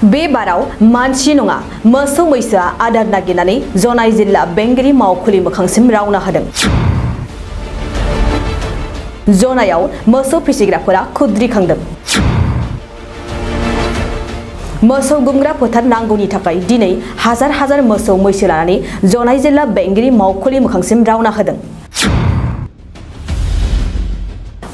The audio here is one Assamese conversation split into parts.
बे बाराव मानसि नङा मोसौ मैसोआ आदार नागिरनानै जनाय जिल्ला बेंगिरि मावखुलि मोखांसिम रावना होदों। जनायाव मोसौ फिसिग्राफोरा खुद्रिखांदों। मोसौ गुमग्रा फोथार नांगौनि थाखाय दिनै हाजार हाजार मोसौ मैसो लानानै जनाय जिल्ला बेंगिरि मावखुलि मोखांसिम रावना होदों।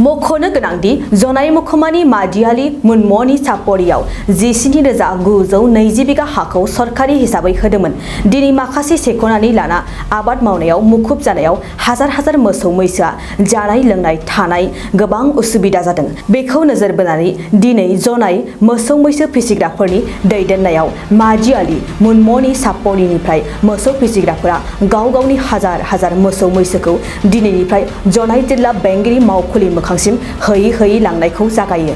मख'नो गोनांदि जनाय मुखमानि मादियालि मुनमनि सापरियाव 17,920 बिगा हाखौ सरकारि हिसाबै होदोंमोन। दिनै माखासे सेख'नानै लाना आबाद मावनायाव मुखुब जानायाव हाजार हाजार मोसौ मैसोआ जानाय लोंनाय थानाय गोबां उसुबिदा जादों। बेखौ नोजोर बोनानै दिनै जनाय मोसौ मैसो फिसिग्राफोरनि दैदेननायाव मादियालि मुनमनि सापरिनिफ्राय मोसौ फिसिग्राफोरा गाव गावनि हाजार हाजार मोसौ मैसोखौ दिनैनिफ्राय जनाय जिल्ला बेंगिरि मावखुलि मोखांसिम होयै होयै लांनायखौ जागायो।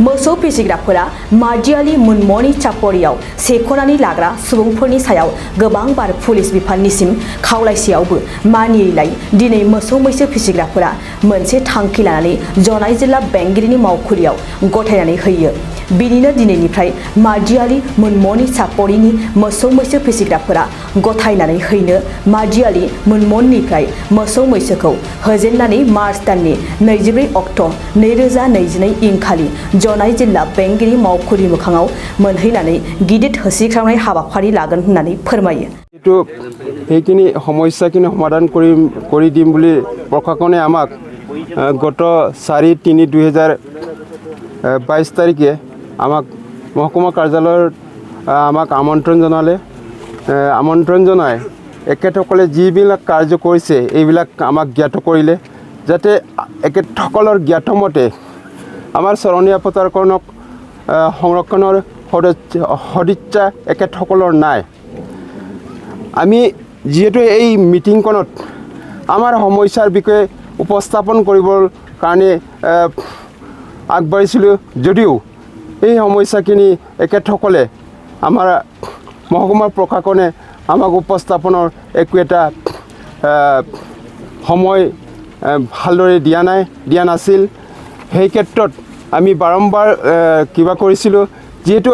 मोसौ फिसिग्राफोरा मादियालि मुनमनि सापरियाव सेख'नानै लाग्रा सुबुंफोरनि सायाव गोबां बार पुलिस बिफाननिसिम खावलायसेयावबो मानियैलाय दिनै मोसौ मैसो फिसिग्राफोरा मोनसे थांखि लानानै जनाय जिल्ला बेंगिरिनि मावखुलियाव गथायनानै होयो। बिनिनो दिनैनिफ्राय मादियालि मुनमनि सापरिनि मोसौ मैसो फिसिग्राफोरा गथायनानै हैनो मादियालि मुनमनिफ्राय मोसौ मैसोखौ होजेननानै मार्च दाननि 24 अक्ट' 2022 इंखालि जनाय जिल्ला बेंगिरि मावखुलि मोखाङाव मोनहैनानै गिदिर होसिख्रावनाय हाबाफारि लागोन होननानै फोरमायो। সেইখিনি সমস্যাখিনি সমাধান কৰি দিম বুলি প্ৰশাসনে আমাক গত 4/3/2022 তাৰিখে আমাক মহকুমা কাৰ্যালয়ৰ আমাক আমন্ত্ৰণ জনালে। আমন্ত্ৰণ জনাই এখেতসকলে যিবিলাক কাৰ্য কৰিছে এইবিলাক আমাক জ্ঞাত কৰিলে, যাতে এখেতসকলৰ জ্ঞাত মতে আমাৰ চৰণীয়া পথাৰখনক সংৰক্ষণৰ সদিচ্ছা এখেতসকলৰ নাই। আমি যিহেতু এই মিটিংখনত আমাৰ সমস্যাৰ বিষয়ে উপস্থাপন কৰিবৰ কাৰণে আগবাঢ়িছিলোঁ, যদিও এই সমস্যাখিনি এখেতসকলে আমাৰ মহকুমাৰ প্ৰশাসনে আমাক উপস্থাপনৰ একো এটা সময় ভালদৰে দিয়া নাছিল। সেই ক্ষেত্ৰত আমি বাৰম্বাৰ কিবা কৰিছিলোঁ, যিহেতু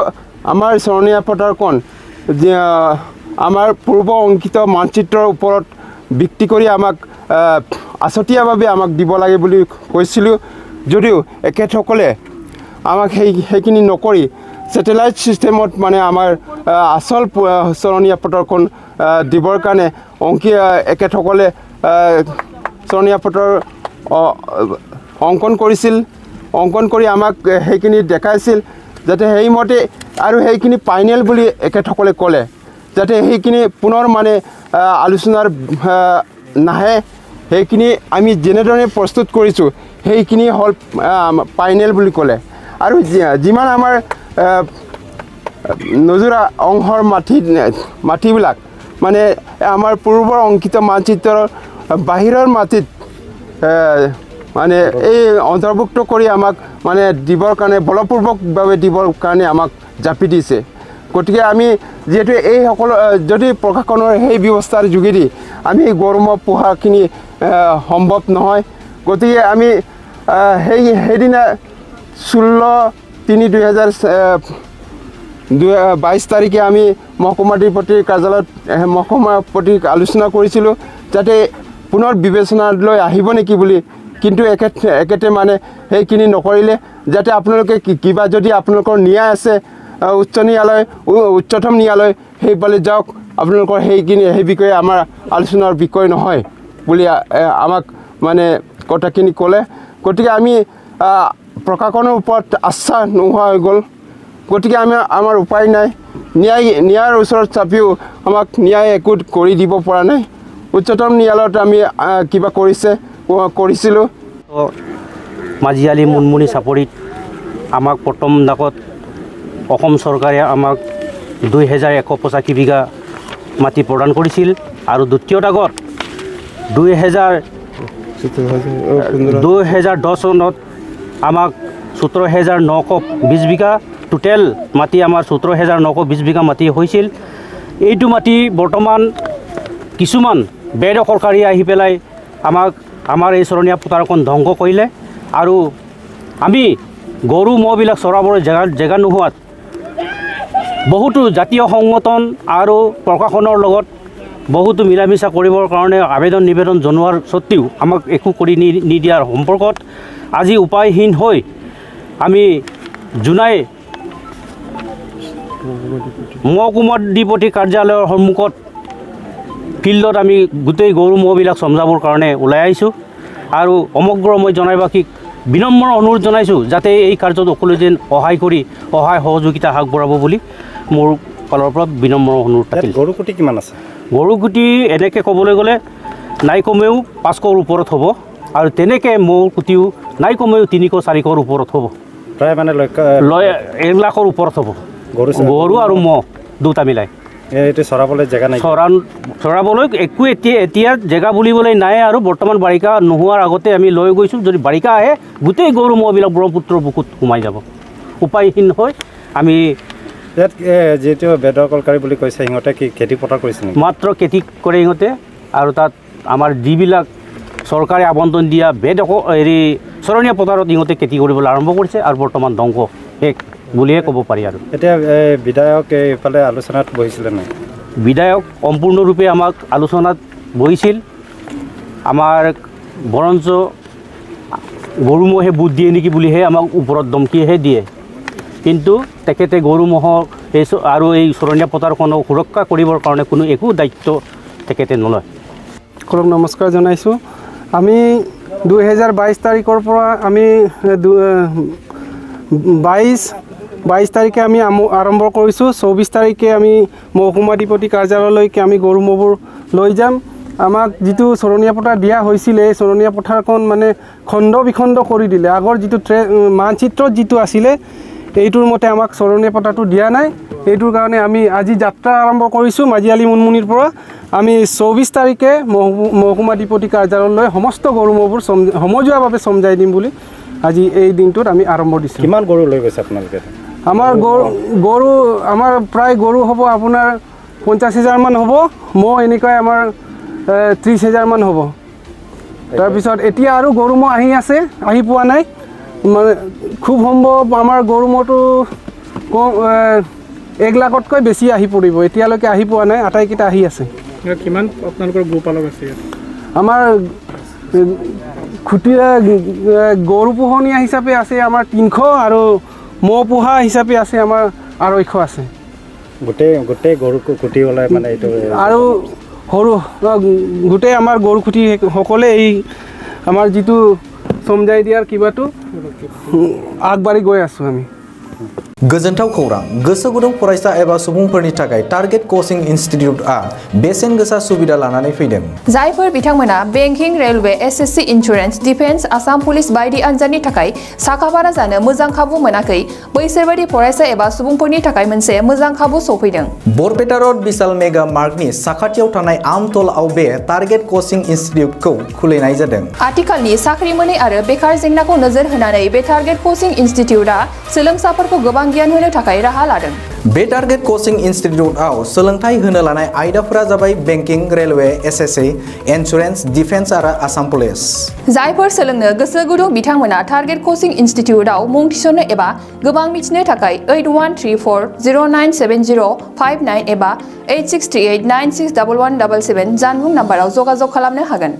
আমাৰ চৰণীয়া পথাৰখন আমাৰ পূৰ্ব অংকিত মানচিত্ৰৰ ওপৰত ভিত্তি কৰি আমাক আছতীয়াভাৱে আমাক দিব লাগে বুলি কৈছিলোঁ, যদিও এখেতসকলে আমাক সেইখিনি নকৰি ছেটেলাইট ছিষ্টেমত মানে আমাৰ আচল চৰণীয়া পথাৰখন দিবৰ কাৰণে এখেতসকলে চৰণীয়া পথাৰ অংকন কৰিছিল। অংকন কৰি আমাক সেইখিনি দেখাইছিল, যাতে সেইমতে আৰু সেইখিনি ফাইনেল বুলি এখেতসকলে ক'লে, যাতে সেইখিনি পুনৰ মানে আলোচনাৰ নাহে। সেইখিনি আমি যেনেদৰে প্ৰস্তুত কৰিছোঁ সেইখিনি হ'ল ফাইনেল বুলি ক'লে। আৰু যিমান আমাৰ নজৰা অংশৰ মাটিবিলাক মানে আমাৰ পূৰ্বৰ অংকিত মানচিত্ৰৰ বাহিৰৰ মাটিত মানে এই অন্তৰ্ভুক্ত কৰি আমাক মানে দিবৰ কাৰণে বলপূৰ্বকভাৱে দিবৰ কাৰণে আমাক জাপি দিছে। গতিকে আমি যিহেতু এই সকলো যদি প্ৰশাসনৰ সেই ব্যৱস্থাৰ যোগেদি আমি গৰু ম'হ পোহাখিনি সম্ভৱ নহয়, গতিকে আমি সেইদিনা 16/3/2022 তাৰিখে আমি মহকুমাধিপতিৰ কাৰ্যালয়ত মহকুমাপতিক আলোচনা কৰিছিলোঁ, যাতে পুনৰ বিবেচনালৈ আহিব নেকি বুলি। কিন্তু এখেতে মানে সেইখিনি নকৰিলে, যাতে আপোনালোকে কিবা যদি আপোনালোকৰ ন্যায় আছে উচ্চতম ন্যায়ালয় সেইফালে যাওক, আপোনালোকৰ সেই বিষয়ে আমাৰ আলোচনাৰ বিষয় নহয় বুলি আমাক মানে কথাখিনি ক'লে। গতিকে আমি প্ৰশাসনৰ ওপৰত আস্থা নোহোৱা হৈ গ'ল। গতিকে আমাৰ উপায় নাই, ন্যায়ৰ ওচৰত চাপিও আমাক ন্যায় একো কৰি দিব পৰা নাই। উচ্চতম ন্যায়ালয়ত আমি কিবা কৰিছিলোঁ। মাজিয়ালি মুনমনি চাপৰিত আমাক প্ৰথম দাগত অসম চৰকাৰে আমাক 2,185 বিঘা মাটি প্ৰদান কৰিছিল, আৰু দ্বিতীয় দাগত 2010 চনত আমাক 17,920 বিঘা টোটেল মাটি আমাৰ 17,920 বিঘা মাটি হৈছিল। এইটো মাটি বৰ্তমান কিছুমান বেদখলকাৰী আহি পেলাই আমাৰ এই চৰণীয়া পথাৰখন ধ্বংস কৰিলে, আৰু আমি গৰু ম'হবিলাক চৰাবৰ জেগা নোহোৱাত বহুতো জাতীয় সংগঠন আৰু প্ৰশাসনৰ লগত বহুতো মিলা মিছা কৰিবৰ কাৰণে আবেদন নিবেদন জনোৱাৰ স্বত্তেও আমাক একো কৰি নিদিয়াৰ সম্পৰ্কত আজি উপায়হীন হৈ আমি জোনাই মহকুমাধিপতি কাৰ্যালয়ৰ সন্মুখত ফিল্ডত আমি গোটেই গৰু ম'হবিলাক চমজাবৰ কাৰণে ওলাই আহিছোঁ আৰু সমগ্ৰ মই জনাইবাসীক বিনম্ৰ অনুৰোধ জনাইছোঁ যাতে এই কাৰ্যত সকলোৱে যেন সহায় কৰি সহায় সহযোগিতা আগবঢ়াব বুলি মোৰ ফালৰ পৰা বিনম্ৰ অনুৰোধ থাকিল। গৰু কুটি কিমান আছে? গৰু কুটি এনেকৈ ক'বলৈ গ'লে নাই কমেও 500ৰ ওপৰত হ'ব আৰু তেনেকৈ ম'হ কুটিও নাই কমেও 300-400ৰ ওপৰত হ'ব, প্ৰায় মানে 1 লাখৰ ওপৰত হ'ব গৰু আৰু ম'হ দুটা মিলাই। এইটো চৰাবলৈ জেগা নাই? চৰাবলৈ একো এতিয়া জেগা বুলিবলৈ নাই আৰু বৰ্তমান বাৰিষা নোহোৱাৰ আগতে আমি লৈ গৈছোঁ, যদি বাৰিষা আহে গোটেই গৰু ম'হবিলাক ব্ৰহ্মপুত্ৰৰ বুকুত সোমাই যাব। উপায়হীন হৈ আমি ইয়াত যিহেতু বেদখলকাৰী বুলি কৈছে, সিহঁতে কি খেতি পথাৰ কৰিছে নেকি? মাত্ৰ খেতি কৰে সিহঁতে, আৰু তাত আমাৰ যিবিলাক চৰকাৰে আবণ্টন দিয়া চৰণীয়া পথাৰত ইহঁতে খেতি কৰিবলৈ আৰম্ভ কৰিছে আৰু বৰ্তমান ধ্বংস শেষ বুলিয়ে ক'ব পাৰি। আৰু এতিয়া বিধায়ক এইফালে আলোচনাত বহিছিলে নাই? বিধায়ক সম্পূৰ্ণৰূপে আমাক আলোচনাত বহিছিল। আমাৰ বৰঞ্চ গৰু ম'হে বুট দিয়ে নেকি বুলিহে আমাক ওপৰত ধমকিহে দিয়ে, কিন্তু তেখেতে গৰু ম'হক আৰু এই চৰণীয়া পথাৰখনক সুৰক্ষা কৰিবৰ কাৰণে কোনো একো দায়িত্ব তেখেতে নলয়। সকলোক নমস্কাৰ জনাইছোঁ। আমি 2022 তাৰিখৰ পৰা আমি 22 তাৰিখে আমি আৰম্ভ কৰিছোঁ। 24 তাৰিখে আমি মহকুমাধিপতি কাৰ্যালয়লৈকে আমি গৰু ম'হবোৰ লৈ যাম। আমাক যিটো চৰণীয়া পথাৰ দিয়া হৈছিলে, এই চৰণীয়া পথাৰখন মানে খণ্ড বিখণ্ড কৰি দিলে। আগৰ যিটো মানচিত্ৰত যিটো আছিলে এইটোৰ মতে আমাক চৰণীয়া পথাৰটো দিয়া নাই। এইটোৰ কাৰণে আমি আজি যাত্ৰা আৰম্ভ কৰিছোঁ মাজিয়ালী মুনমুনিৰ পৰা। আমি 24 তাৰিখে মহকুমাধিপতি কাৰ্যালয়লৈ সমস্ত গৰু ম'হবোৰ সমজুৱাভাৱে চমজাই দিম বুলি আজি এই দিনটোত আমি আৰম্ভ দিছোঁ। কিমান গৰু লৈ গৈছে আপোনালোকে? আমাৰ গৰু আমাৰ প্ৰায় গৰু হ'ব আপোনাৰ 50,000 মান হ'ব, ম'হ এনেকুৱাই আমাৰ 30,000 মান হ'ব। তাৰপিছত এতিয়া আৰু গৰু ম'হ আহি পোৱা নাই, মানে খুব সম্ভৱ আমাৰ গৰু ম'হটো 1 লাখতকৈ বেছি আহি পৰিব। এতিয়ালৈকে আহি পোৱা নাই, আটাইকেইটা আহি আছে। কিমান আপোনালোকৰ গোপালক আছে ইয়াত? আমাৰ খুটিয়া গৰু পোহনীয়া হিচাপে আছে আমাৰ 300 আৰু ম'হ পোহা হিচাপে আছে আমাৰ 250 আছে। গোটেই গৰু খুটি ওলাই মানে এইটো আৰু সৰু গোটেই আমাৰ গৰু খুটি সকলে এই আমাৰ যিটো চমজাই দিয়াৰ কিবাটো আগবাঢ়ি গৈ আছোঁ আমি। गोजोनथाव खौरां गोसो गुदुं फरायसा एबा सुबुंफोरनि थाखाय टारगेट कोचिं इनस्टिट्यूटआ बेसेन गोसा सुबिदा लानानै फैदों। जायफोर बिथांमोना banking, railway, SSC, insurance, defence, Assam police बायदि आनजादनि थाखाय साखाफारा जानो मोजां खाबु मोनाखै, बैसोर बायदि फरायसा एबा सुबुंफोरनि थाखाय मोनसे मोजां खाबु सफैदों। बरपेटा रोड विशाल मेगा मार्टनि साखाथियाव थानाय आमतलाव बे टारगेट कोचिं इनस्टिट्यूटखौ खुलिनाय जादों। आथिखालनि साख्रि मोनै आरो बेकार जेंनाखौ नोजोर होनानै बे टारगेट कोचिं इनस्टिट्यूटआ सोलोंसाफोरखौ गोबां गियान होनो थाखाय राहा लादों। बे टारगेट कोचिं इनस्टिट्यूटआव सोलोंथाइ होनो लानाय आयदाफोरा जाबाय banking, railway, SSC, insurance, defence आरो आसाम पुलिस। जायफोर सोलोंनो गोसो गुदुं बिथांमोना टारगेट कोचिं इनस्टिट्यूटआव मुं थिसननो एबा गोबां मिथिनो थाखाय 8134097059 एबा 8638961177 जानबुं नाम्बाराव जगाजग खालामनो हागोन।